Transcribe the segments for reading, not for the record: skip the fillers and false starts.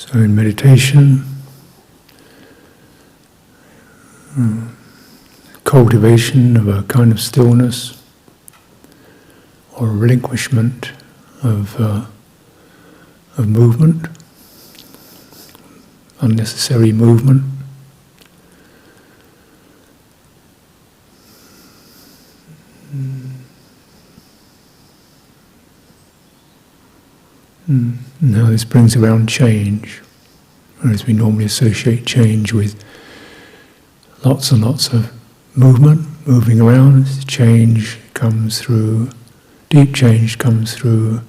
So in meditation, cultivation of a kind of stillness or relinquishment of movement, unnecessary movement. Now this brings around change, whereas we normally associate change with lots and lots of movement, moving around. Change comes through, deep change comes through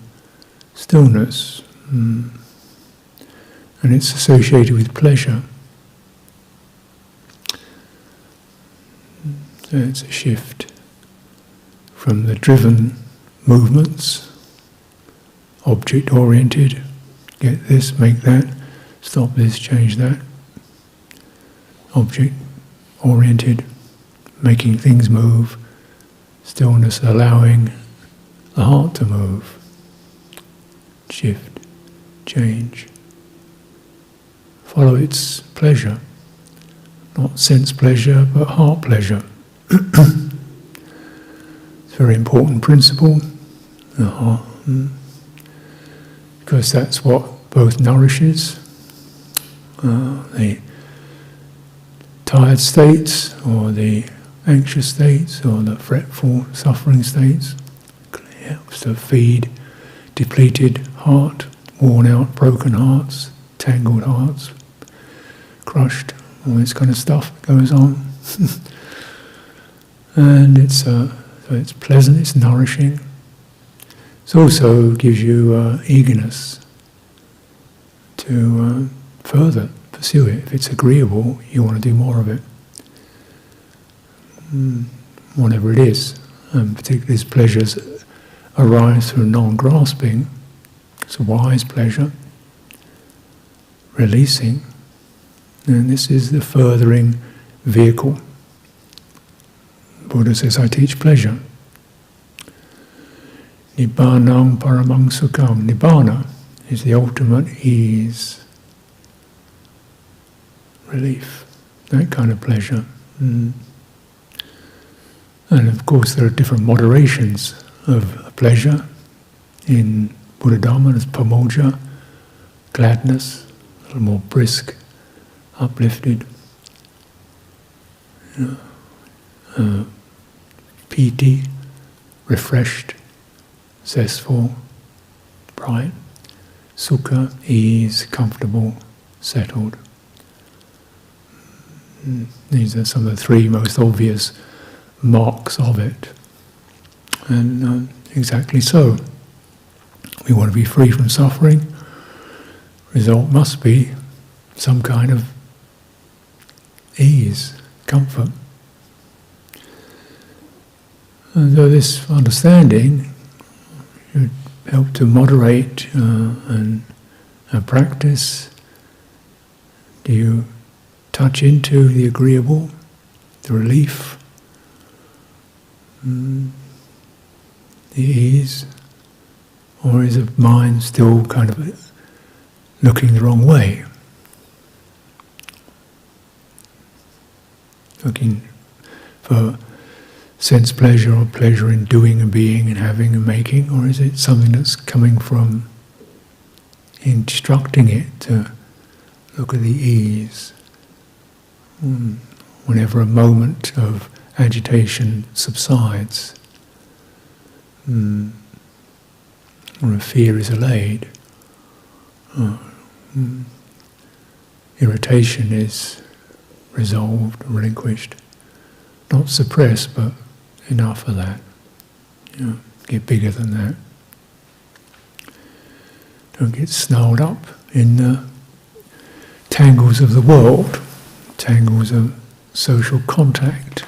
stillness, and it's associated with pleasure. So it's a shift from the driven movements, object-oriented, get this, make that, stop this, change that. Object-oriented, making things move, stillness allowing the heart to move. Shift, change. Follow its pleasure. Not sense pleasure, but heart pleasure. It's a very important principle. The heart, because that's what both nourishes the tired states, or the anxious states, or the fretful, suffering states. It helps to feed depleted heart, worn out, broken hearts, tangled hearts, crushed, all this kind of stuff that goes on. And so it's pleasant, it's nourishing. It also gives you eagerness to further pursue it. If it's agreeable, you want to do more of it. Whatever it is, and particularly as pleasures arise through non-grasping, it's a wise pleasure, releasing, and this is the furthering vehicle. Buddha says, I teach pleasure. Nibbanam paramang sukham. Nibbana is the ultimate ease, relief, that kind of pleasure. And of course there are different moderations of pleasure. In Buddha Dhamma there's pamoja, gladness, a little more brisk, uplifted. Piti, refreshed, zestful, bright. Sukha, ease, comfortable, settled. These are some of the three most obvious marks of it. And exactly so. We want to be free from suffering. Result must be some kind of ease, comfort. And so this understanding should help to moderate and practice. Do you touch into the agreeable, the relief, the ease, or is the mind still kind of looking the wrong way? Looking for sense pleasure or pleasure in doing and being and having and making, or is it something that's coming from instructing it to look at the ease? Whenever a moment of agitation subsides, or a fear is allayed, irritation is resolved, relinquished, not suppressed, but enough of that. Get bigger than that. Don't get snarled up in the tangles of the world, tangles of social contact,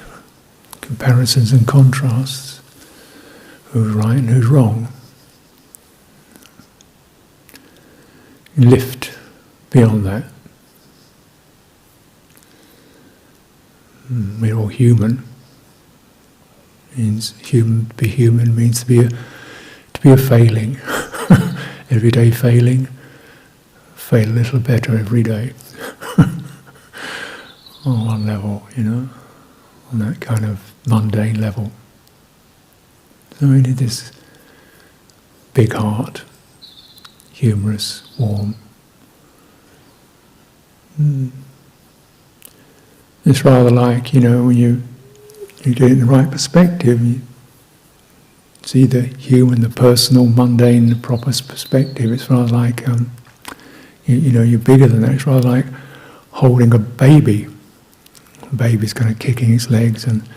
comparisons and contrasts, who's right and who's wrong. Lift beyond that. We're all human. Be human means to be a failing, everyday failing, feel a little better every day. On one level, on that kind of mundane level. So we need this big heart, humorous, warm. It's rather like, when you get it in the right perspective, it's either human, the personal, mundane, the proper perspective. It's rather like, you're bigger than that. It's rather like holding a baby. The baby's kind of kicking its legs and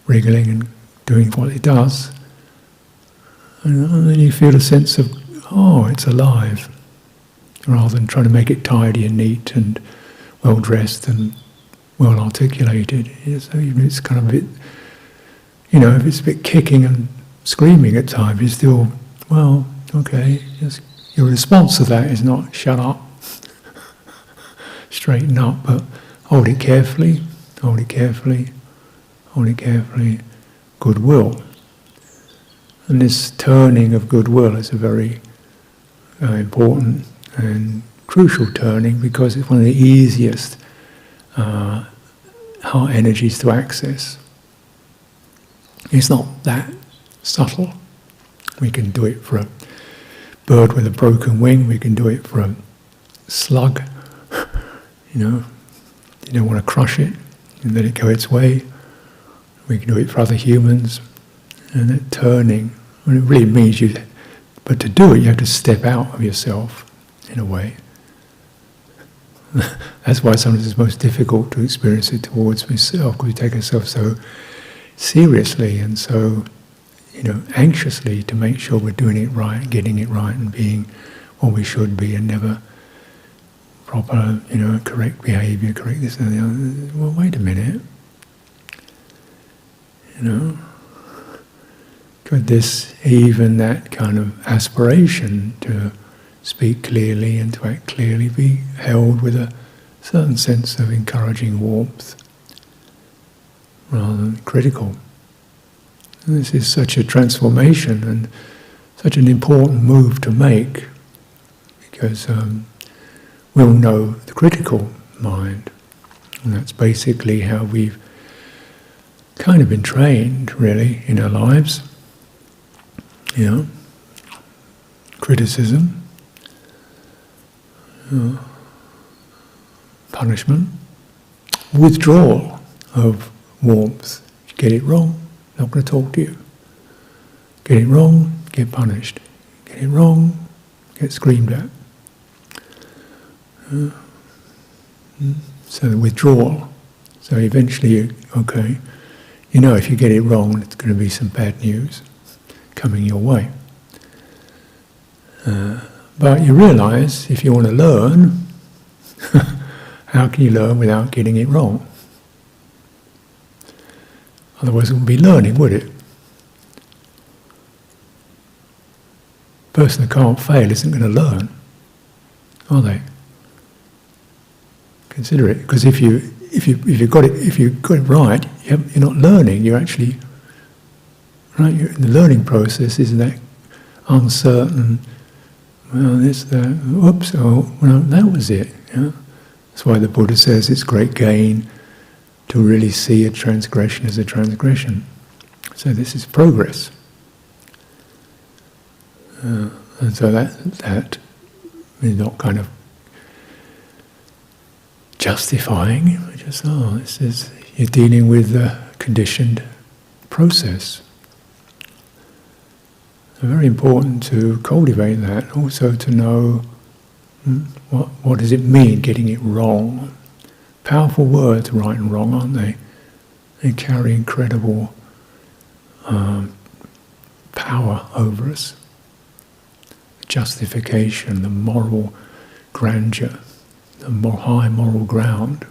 wriggling and doing what it does. And then you feel a sense of, oh, it's alive, rather than trying to make it tidy and neat and well dressed and well articulated. So even it's kind of a bit, if it's a bit kicking and screaming at times, you're still, well, okay, just your response to that is not shut up, straighten up, but hold it carefully, hold it carefully, hold it carefully, goodwill. And this turning of goodwill is a very important and crucial turning, because it's one of the easiest heart energies to access. It's not that subtle. We can do it for a bird with a broken wing, we can do it for a slug. You don't want to crush it and let it go its way. We can do it for other humans. And that turning, it really means but to do it you have to step out of yourself in a way. That's why sometimes it's most difficult to experience it towards myself, because we take ourselves so seriously and so, anxiously to make sure we're doing it right, getting it right, and being what we should be, and never proper, correct behaviour, correct this and the other. Well, wait a minute. Could this, even that kind of aspiration to speak clearly and to act clearly, be held with a certain sense of encouraging warmth rather than critical? And this is such a transformation and such an important move to make, because we'll know the critical mind, and that's basically how we've kind of been trained, really, in our lives. Criticism, punishment, withdrawal of warmth. Get it wrong, not going to talk to you. Get it wrong, get punished. Get it wrong, get screamed at. So the withdrawal. So eventually, if you get it wrong, it's going to be some bad news coming your way. But you realise, if you want to learn, how can you learn without getting it wrong? Otherwise it wouldn't be learning, would it? The person who can't fail isn't going to learn, are they? Consider it, because if you got it right, you're not learning. You're actually right. The learning process is that uncertain. Well, this, that. Oops! Oh, well, that was it. That's why the Buddha says it's great gain to really see a transgression as a transgression. So this is progress. And so that is not kind of justifying, just, this is, you're dealing with a conditioned process. So very important to cultivate that, also to know what does it mean, getting it wrong. Powerful words, right and wrong, aren't they? They carry incredible power over us. The justification, the moral grandeur, the more high moral ground.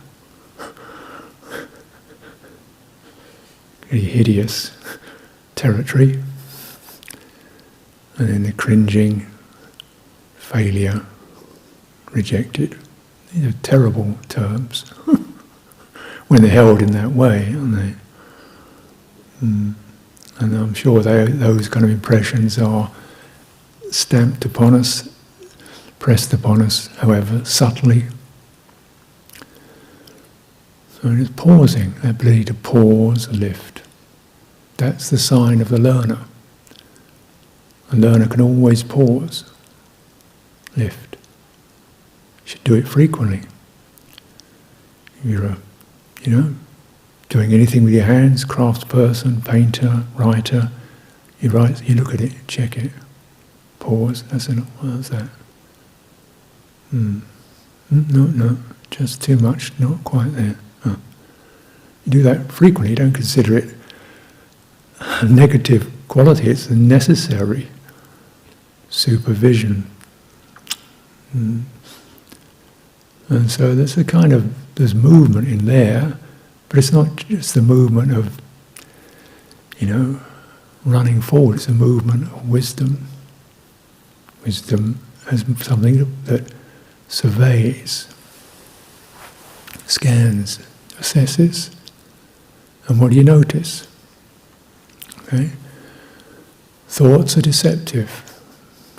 Pretty hideous territory. And then the cringing, failure, rejected. These are terrible terms when they're held in that way, aren't they? And I'm sure those kind of impressions are stamped upon us pressed upon us, however subtly. So it's pausing, the ability to pause, lift. That's the sign of the learner. A learner can always pause, lift. You should do it frequently. You're doing anything with your hands, craftsperson, painter, writer, you write, you look at it, check it, pause, what's that? No, just too much, not quite there. Oh. You do that frequently, you don't consider it a negative quality, it's a necessary supervision. And so there's there's movement in there, but it's not just the movement of, running forward, it's a movement of wisdom. Wisdom as something that surveys, scans, assesses, and what do you notice? Okay? Thoughts are deceptive.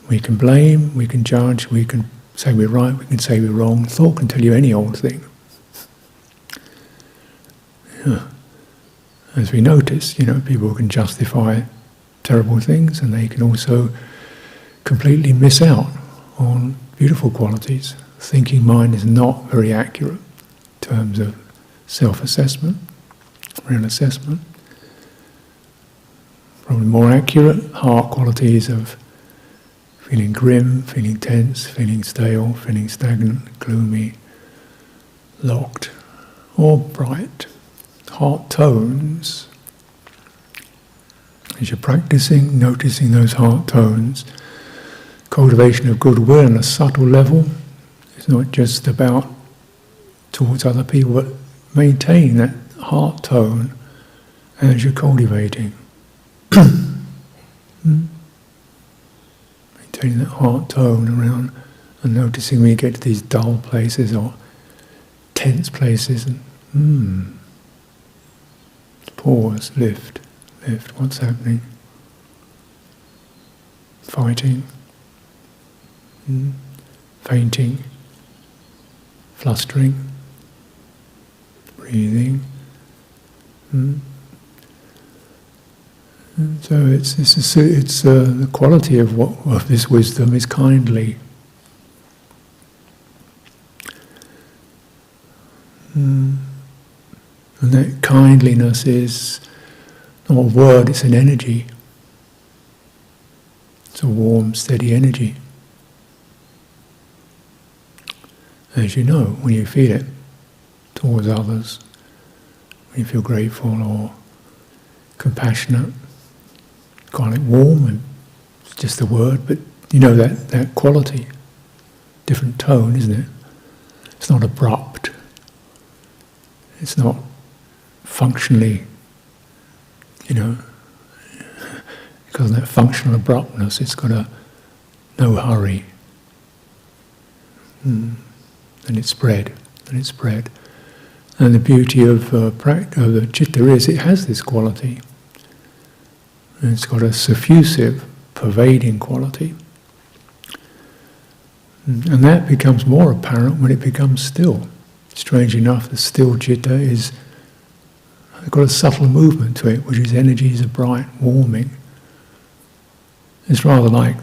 We can blame, we can judge, we can say we're right, we can say we're wrong. Thought can tell you any old thing. Yeah. As we notice, people can justify terrible things, and they can also completely miss out on beautiful qualities. Thinking mind is not very accurate in terms of self-assessment, real assessment. Probably more accurate, heart qualities of feeling grim, feeling tense, feeling stale, feeling stagnant, gloomy, locked, or bright. Heart tones. As you're practicing, noticing those heart tones, cultivation of goodwill on a subtle level. It's not just about towards other people, but maintain that heart tone as you're cultivating. Maintaining that heart tone around and noticing when you get to these dull places or tense places, and pause, lift, what's happening? Fighting, fainting, flustering, breathing. And so it's the quality of this wisdom is kindly. And that kindliness is not a word, it's an energy. It's a warm, steady energy. As you know, when you feel it towards others, when you feel grateful or compassionate, kind of warm, and it's just a word, but you know that quality, different tone, isn't it? It's not abrupt. It's not functionally, because of that functional abruptness, it's got no hurry. And it's spread. And the beauty of the citta is it has this quality. And it's got a suffusive, pervading quality. And that becomes more apparent when it becomes still. Strange enough, the still citta is got a subtle movement to it, which is energies of bright warming. It's rather like,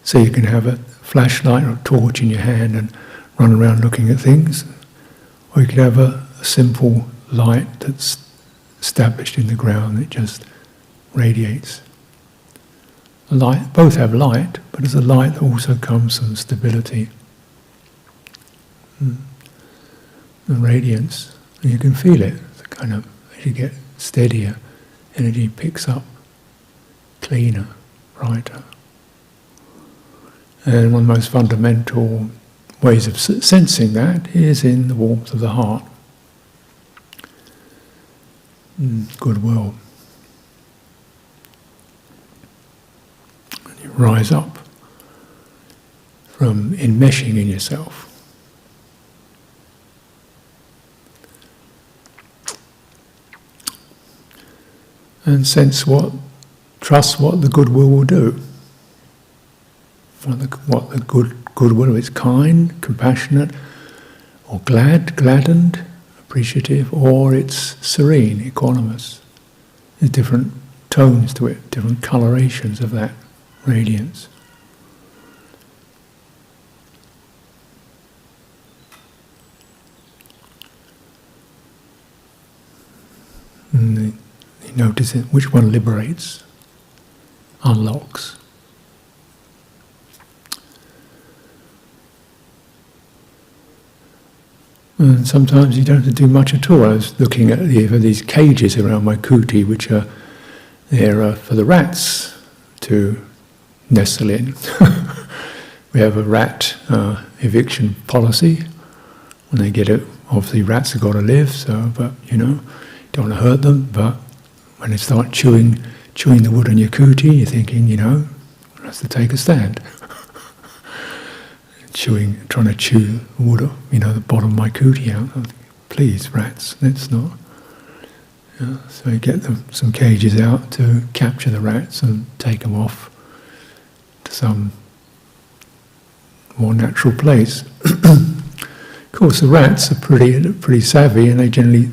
so you can have a flashlight or a torch in your hand and run around looking at things, or you could have a simple light that's established in the ground that just radiates. A light, both have light, but there's a light that also comes from stability. The radiance, and you can feel it. It's kind of, as you get steadier, energy picks up, cleaner, brighter. And one of the most fundamental ways of sensing that is in the warmth of the heart. Goodwill. And you rise up from enmeshing in yourself. And trust what the goodwill will do. what the goodwill, it's kind, compassionate, or gladdened, appreciative, or it's serene, equanimous. There's different tones to it, different colorations of that radiance. And you notice it, which one liberates, unlocks. And sometimes you don't have to do much at all. I was looking at these cages around my kuti, which are there for the rats to nestle in. We have a rat eviction policy. When they get it, obviously rats have got to live. So, but don't want to hurt them. But when they start chewing the wood on your kuti, you're thinking, one has to take a stand. Trying to chew wood, the bottom of my kuti out. Please, rats, let's not. So you get some cages out to capture the rats and take them off to some more natural place. Of course, the rats are pretty savvy, and they generally,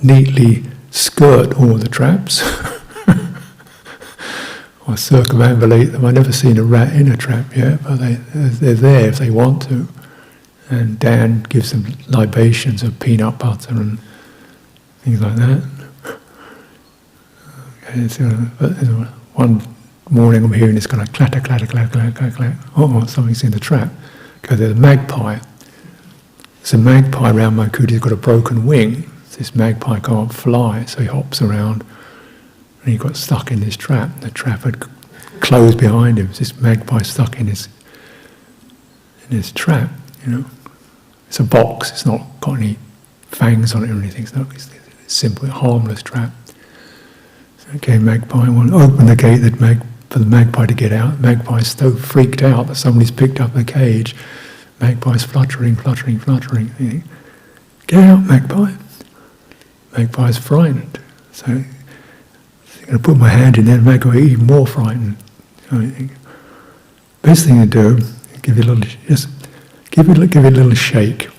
neatly skirt all the traps. Or circumambulate them. I've never seen a rat in a trap yet, but they're there if they want to. And Dan gives them libations of peanut butter and things like that. Okay, so, one morning I'm hearing this kind of clatter, clatter, clatter, clatter, clatter, clatter. Oh, something's in the trap. Because there's a magpie. There's a magpie around my kuti, he's got a broken wing. This magpie can't fly, so he hops around. And he got stuck in this trap. The trap had closed behind him. This magpie stuck in his trap. It's a box. It's not got any fangs on it or anything. It's a simple, harmless trap. So, okay, magpie won't open the gate for the magpie to get out. Magpie's so freaked out that somebody's picked up the cage. Magpie's fluttering, fluttering, fluttering. You think, get out, magpie. Magpie's frightened. So I'm going to put my hand in there and make her even more frightened. So I think, best thing to do, give it a little shake.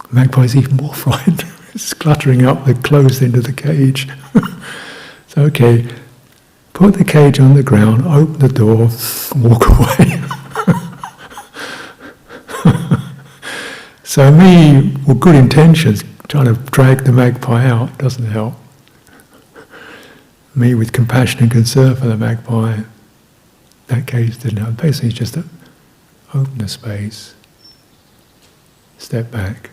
The magpie's even more frightened. It's cluttering up the closed end of the cage. So okay, put the cage on the ground, open the door, walk away. So me, with good intentions, trying to drag the magpie out doesn't help. Me with compassion and concern for the magpie, that case didn't help. Basically just open the space, step back.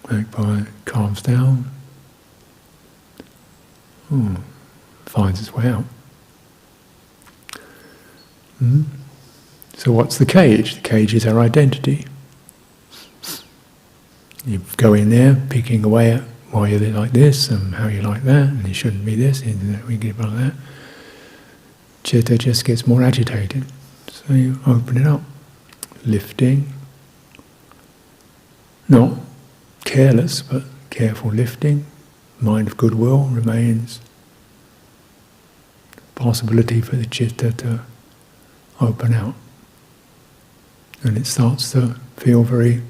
Magpie calms down, finds its way out. So what's the cage? The cage is our identity. You go in there, picking away at why you're like this and how you like that, and you shouldn't be this, and we get like that. Chitta just gets more agitated. So you open it up, lifting. Not careless, but careful lifting. Mind of goodwill remains. Possibility for the chitta to open out. And it starts to feel very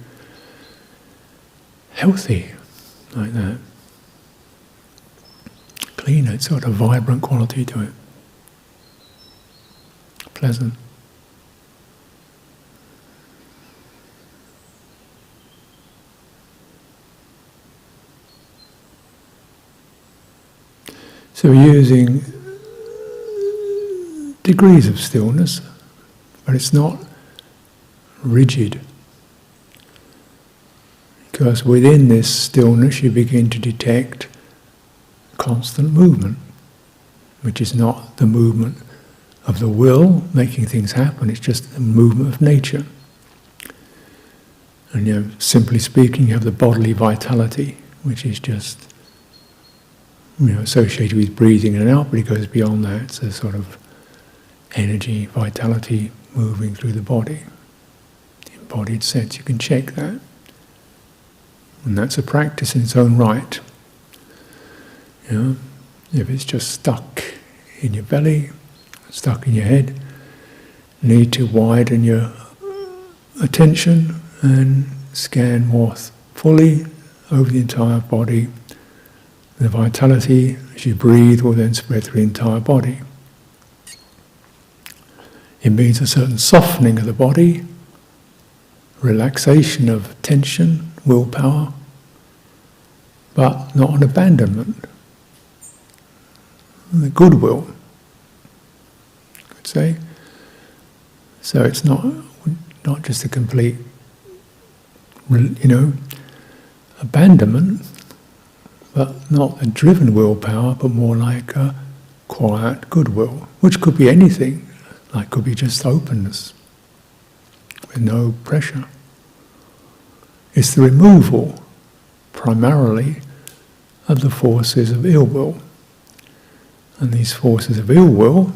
healthy, like that. Clean, it's got a vibrant quality to it. Pleasant. So we're using degrees of stillness, but it's not rigid. Because within this stillness you begin to detect constant movement, which is not the movement of the will making things happen, it's just the movement of nature. And simply speaking, you have the bodily vitality, which is just associated with breathing in and out, but it goes beyond that. It's a sort of energy, vitality moving through the body. The embodied sense, you can check that. And that's a practice in its own right. If it's just stuck in your belly, stuck in your head. You need to widen your attention and scan more fully over the entire body. The vitality, as you breathe, will then spread through the entire body. It means a certain softening of the body, relaxation of tension, willpower, but not an abandonment. The goodwill, I could say. So it's not just a complete, abandonment, but not a driven willpower, but more like a quiet goodwill, which could be anything, like could be just openness, with no pressure. It's the removal, primarily, of the forces of ill will. And these forces of ill will,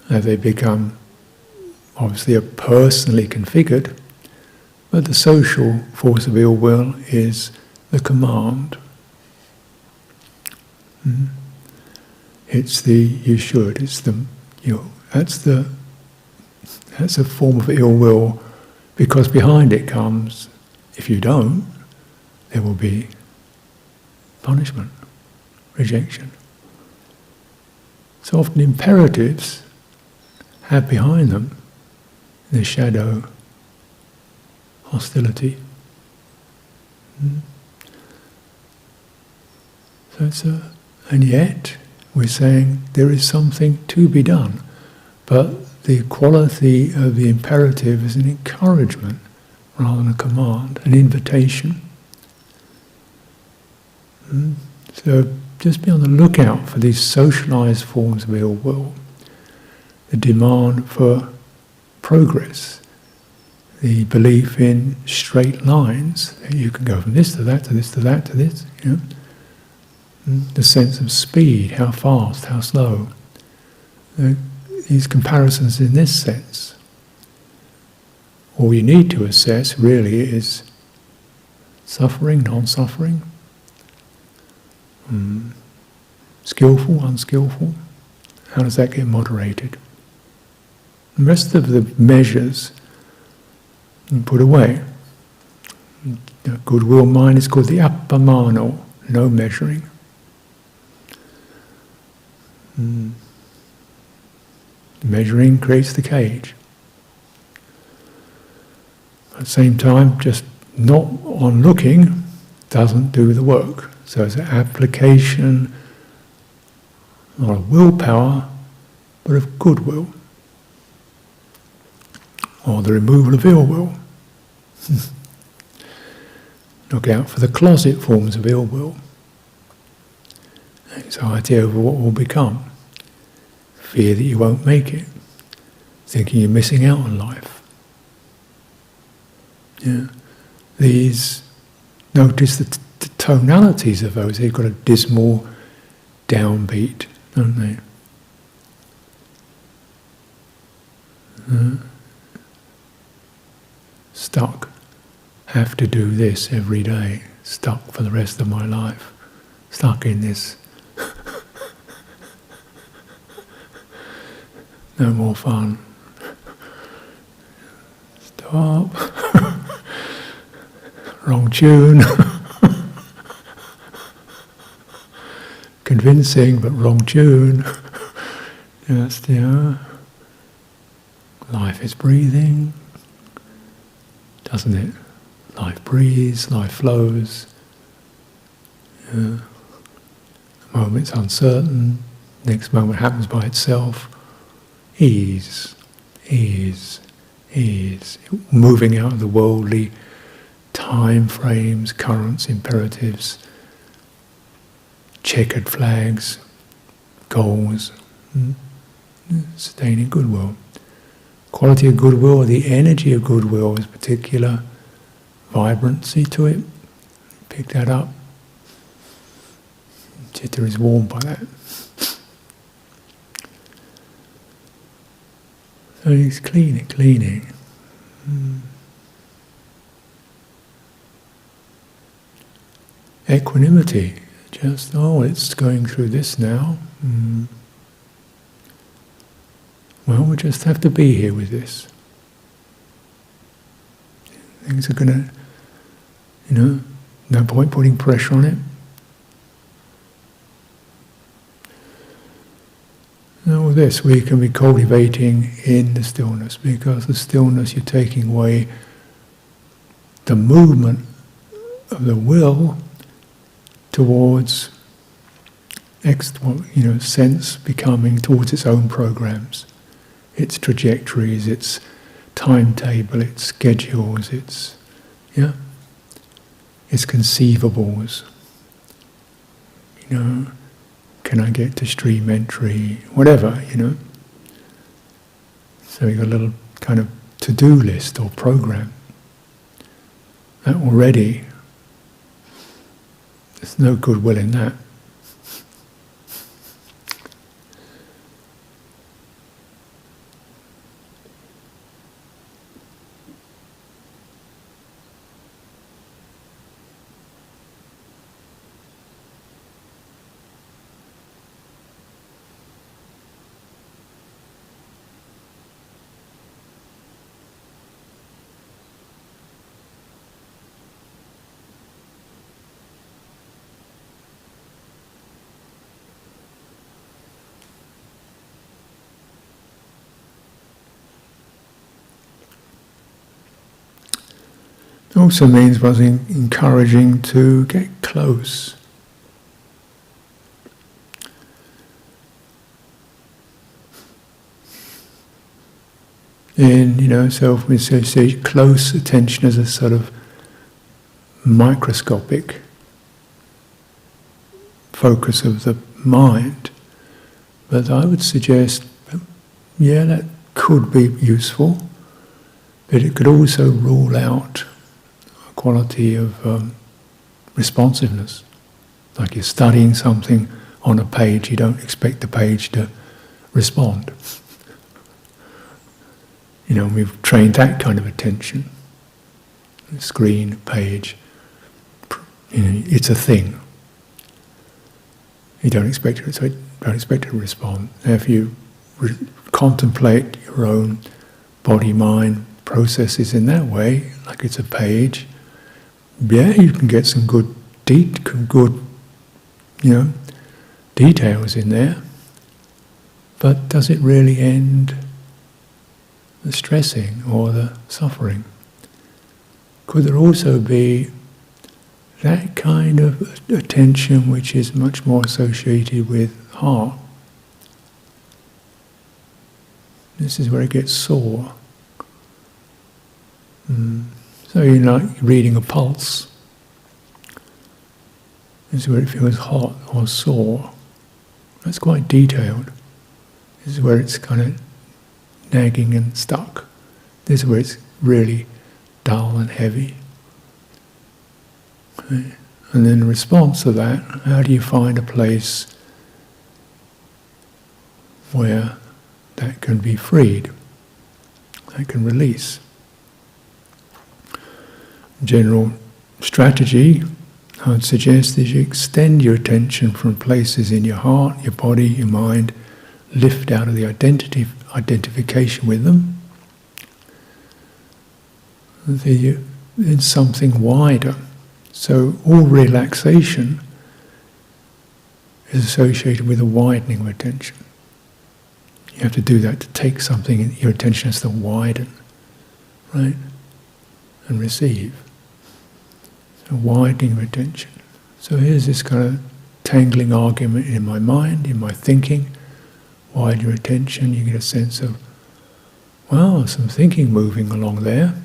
as they become, obviously, are personally configured, but the social force of ill will is the command. It's the you should. It's the you. That's a form of ill will, because behind it comes, if you don't, there will be punishment, rejection. So often imperatives have behind them in the shadow hostility. So and yet we're saying there is something to be done, but the quality of the imperative is an encouragement rather than a command, an invitation. So just be on the lookout for these socialized forms of ill will, the demand for progress, the belief in straight lines, that you can go from this to that to this to that to this, the sense of speed, how fast, how slow, these comparisons in this sense. All you need to assess really is suffering, non-suffering, skillful, unskillful. How does that get moderated? The rest of the measures you put away. The goodwill mind is called the appamano, no measuring. Measuring creates the cage. At the same time, just not on looking doesn't do the work. So it's an application, not of willpower, but of goodwill, or the removal of ill will. Look out for the closet forms of ill will. Anxiety over what will become. Fear that you won't make it. Thinking you're missing out on life. Notice the tonalities of those. They've got a dismal downbeat, don't they? Stuck. Have to do this every day. Stuck for the rest of my life. Stuck in this. No more fun. Stop. Wrong tune. Convincing, but wrong tune. Just, life is breathing, doesn't it? Life breathes, life flows. The moment's uncertain, next moment happens by itself. Ease, ease, ease. Moving out of the worldly time frames, currents, imperatives, checkered flags, goals. Sustaining goodwill. Quality of goodwill, or the energy of goodwill, is particular vibrancy to it. Pick that up. Chitta is warmed by that. So he's cleaning. Equanimity. Just, it's going through this now. Well, we just have to be here with this. Things are going to, no point putting pressure on it. Now with this, we can be cultivating in the stillness, because the stillness, you're taking away the movement of the will towards sense becoming towards its own programs, its trajectories, its timetable, its schedules, its conceivables. Can I get to stream entry? Whatever, So you've got a little kind of to-do list or program. That already, there's no goodwill in that. It also means was encouraging to get close. So we say close attention as a sort of microscopic focus of the mind. But I would suggest, that could be useful, but it could also rule out quality of responsiveness. Like you're studying something on a page, you don't expect the page to respond. We've trained that kind of attention. The screen, page, it's a thing. You don't expect it, so don't expect it to respond. Now if you contemplate your own body-mind processes in that way, like it's a page, you can get some good details in there. But does it really end the stressing or the suffering? Could there also be that kind of attention which is much more associated with heart? This is where it gets sore. So you're like reading a pulse. This is where it feels hot or sore. That's quite detailed. This is where it's kind of nagging and stuck. This is where it's really dull and heavy. Okay. And then in response to that, how do you find a place where that can be freed, that can release? General strategy, I would suggest, is you extend your attention from places in your heart, your body, your mind, lift out of the identification with them. It's something wider. So all relaxation is associated with a widening of attention. You have to do that to take something, your attention has to widen, right? And receive. So widening of attention. So here's this kind of tangling argument in my mind, in my thinking. Widen your attention, you get a sense of, wow, some thinking moving along there.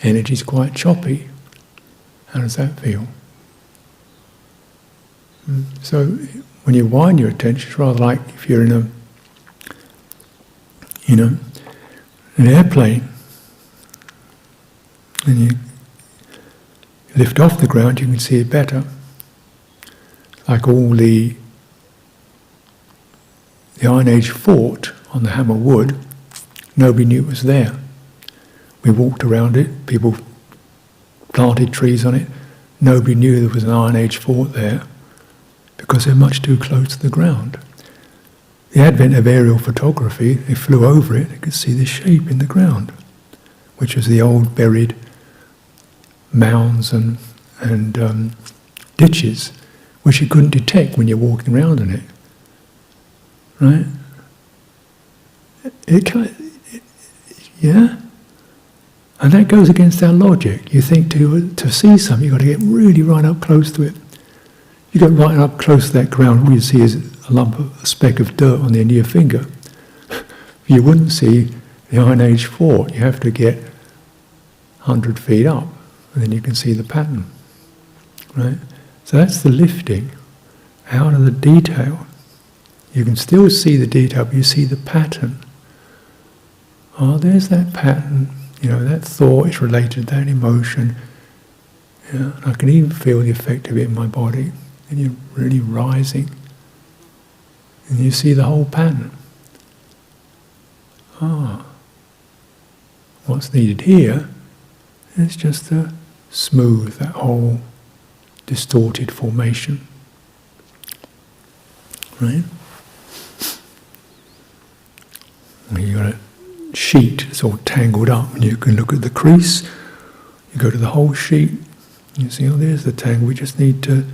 Energy's quite choppy. How does that feel? So when you widen your attention, it's rather like if you're in an airplane, and you lift off the ground, you can see it better. Like all the Iron Age fort on the Hammer Wood, nobody knew it was there. We walked around it, people planted trees on it, nobody knew there was an Iron Age fort there because they're much too close to the ground. the advent of aerial photography, they flew over it, they could see the shape in the ground, which was the old buried mounds and ditches, which you couldn't detect when you're walking around in it. Right? Yeah? And that goes against our logic. You think to see something, you've got to get really right up close to it. You get right up close to that ground, all you see is a speck of dirt on the end of your finger. You wouldn't see the Iron Age fort. You have to get 100 feet up, and then you can see the pattern. Right? So that's the lifting out of the detail. You can still see the detail, but you see the pattern. Oh, there's that pattern. That thought is related to that emotion. Yeah, I can even feel the effect of it in my body. And you're really rising. And you see the whole pattern. What's needed here is just to smooth that whole distorted formation. Right? You've got a sheet, it's all tangled up, and you can look at the crease, you go to the whole sheet, you see, there's the tangle, we just need to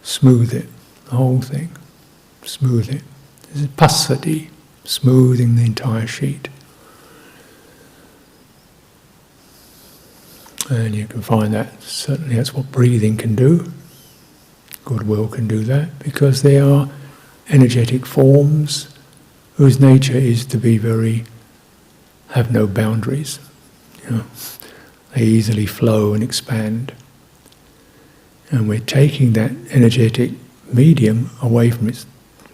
smooth it, the whole thing, smooth it. This is passaddhi, smoothing the entire sheet. And you can find that, certainly that's what breathing can do. Goodwill can do that, because they are energetic forms whose nature is to be have no boundaries. They easily flow and expand. And we're taking that energetic medium away from its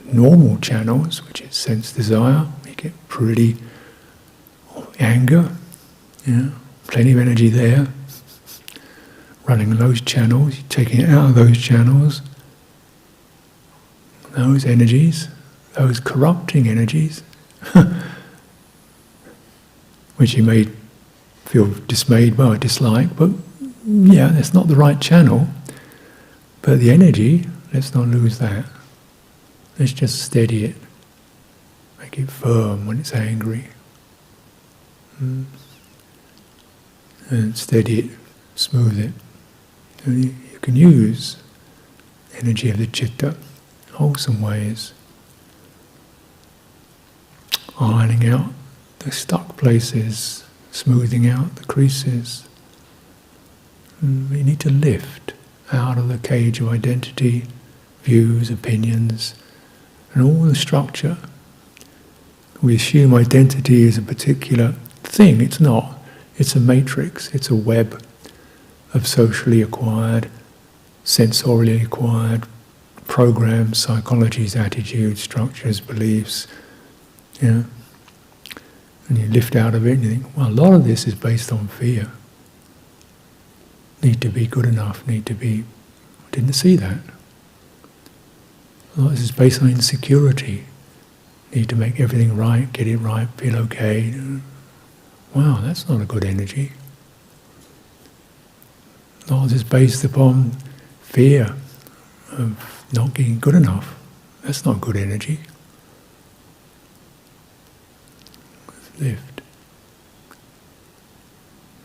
normal channels, which is sense desire. We get pretty anger, plenty of energy there. Running those channels, you're taking it out of those channels, those energies, those corrupting energies, which you may feel dismayed by or dislike, but that's not the right channel. But the energy, let's not lose that. Let's just steady it. Make it firm when it's angry. And steady it, smooth it. And you can use energy of the citta, wholesome ways. Ironing out the stuck places, smoothing out the creases. We need to lift out of the cage of identity, views, opinions, and all the structure. We assume identity is a particular thing. It's not. It's a matrix. It's a web of socially acquired, sensorially acquired programs, psychologies, attitudes, structures, beliefs. And you lift out of it and you think, well, a lot of this is based on fear. Need to be good enough, I didn't see that. A lot of this is based on insecurity. Need to make everything right, get it right, feel okay. Wow, that's not a good energy. A lot of this is based upon fear of not getting good enough. That's not good energy. Lift.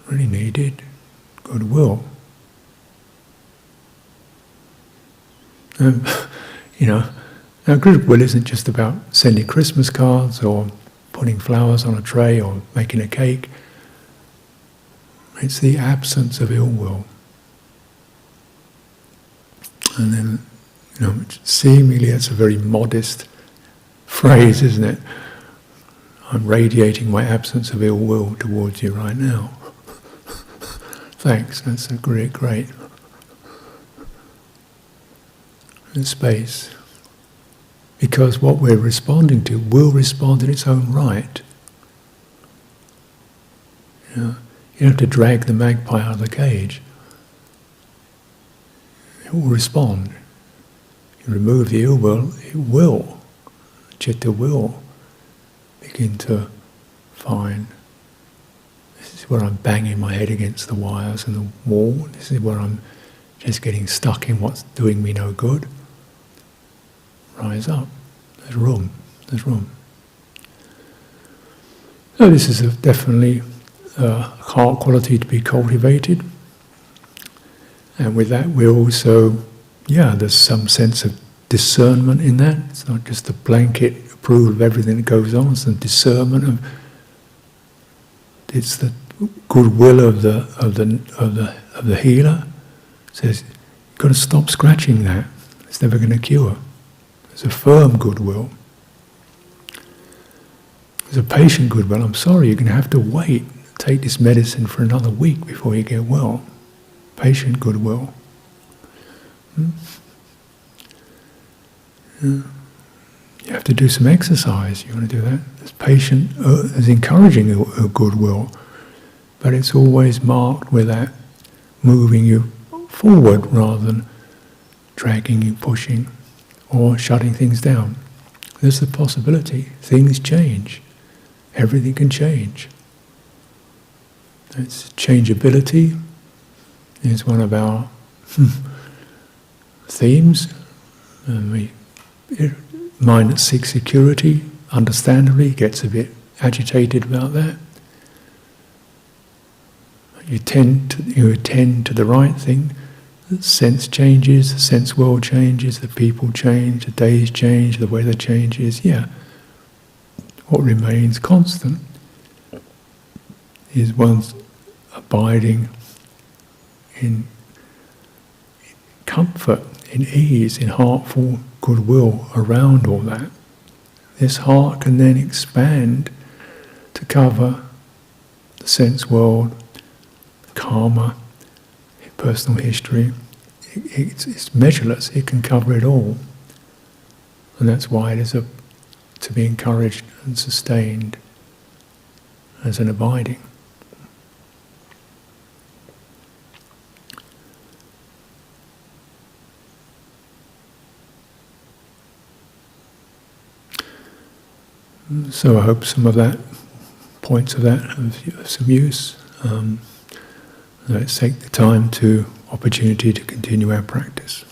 Really needed. Goodwill. Now goodwill isn't just about sending Christmas cards or putting flowers on a tray or making a cake. It's the absence of ill will. And then, seemingly it's a very modest phrase, isn't it? I'm radiating my absence of ill will towards you right now. Thanks, that's a great. And space. Because what we're responding to will respond in its own right. You don't have to drag the magpie out of the cage. It will respond. You remove the ill will, it will. Citta will begin to find, this is where I'm banging my head against the wires and the wall, this is where I'm just getting stuck in what's doing me no good. Rise up, there's room, There's room. So this is definitely a heart quality to be cultivated. And with that we also, there's some sense of discernment in that. It's not just a blanket approval of everything that goes on, it's the discernment of, it's the goodwill of the healer. It says, you've got to stop scratching that. It's never going to cure. It's a firm goodwill. It's a patient goodwill. I'm sorry, you're going to have to wait, take this medicine for another week before you get well. Patient goodwill. You have to do some exercise. You want to do that. It's patient, it's encouraging a goodwill, but it's always marked with that moving you forward rather than dragging you, pushing, or shutting things down. There's the possibility. Things change. Everything can change. It's changeability is one of our themes. Mind that seeks security, understandably, gets a bit agitated about that. You attend to the right thing. The sense changes, the sense world changes, the people change, the days change, the weather changes. What remains constant is one's abiding in comfort, in ease, in heartful goodwill around all that. This heart can then expand to cover the sense world, karma, personal history. It's measureless, it can cover it all. And that's why it is to be encouraged and sustained as an abiding. So I hope some of that, points of that, have some use. Let's take the time opportunity to continue our practice.